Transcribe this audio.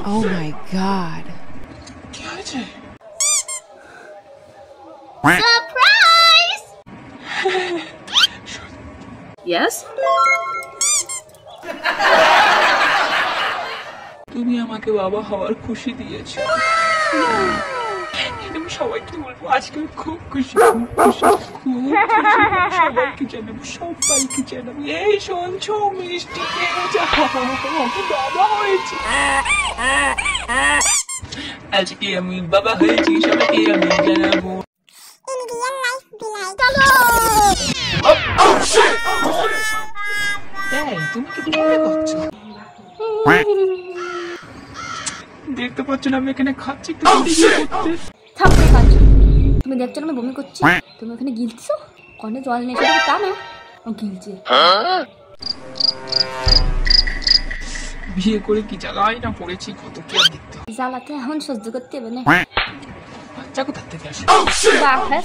Oh my god. কি হয়েছে? Surprise! Yes? তুমি আমাকে বাবা হওয়ার খুশি দিয়েছো। আমি সবাইকে বলবো আজকে খুব খুশি, খুব খুশি, খুব খুশি। সবাইকে জানাবো এই শুনছো মিষ্টি খেয়ে যাও, আমি বাবা হয়েছি। আজকে আমি বাবা হয়েছি, সবাইকে আমি জানাবো। এই তুমি কি দেখতে পাচ্ছ? দেখতে পাচ্ছ না আমি এখানে খাচ্ছি, একটু করতে থাপ্পড় খাচ্ছ। তুমি দেখছো না আমি বমি করছি, তুমি ওখানে গিলছো। কনে জল নেই সেটা তা না, ও গিলছে। বিয়ে করে কি জ্বালাই না পড়েছি, কত কি আর দেখতে হবে। জ্বালাতে এখন সহ্য করতে হবে না। বাচ্চা কোথা থেকে আসে? বাহ, হ্যাঁ।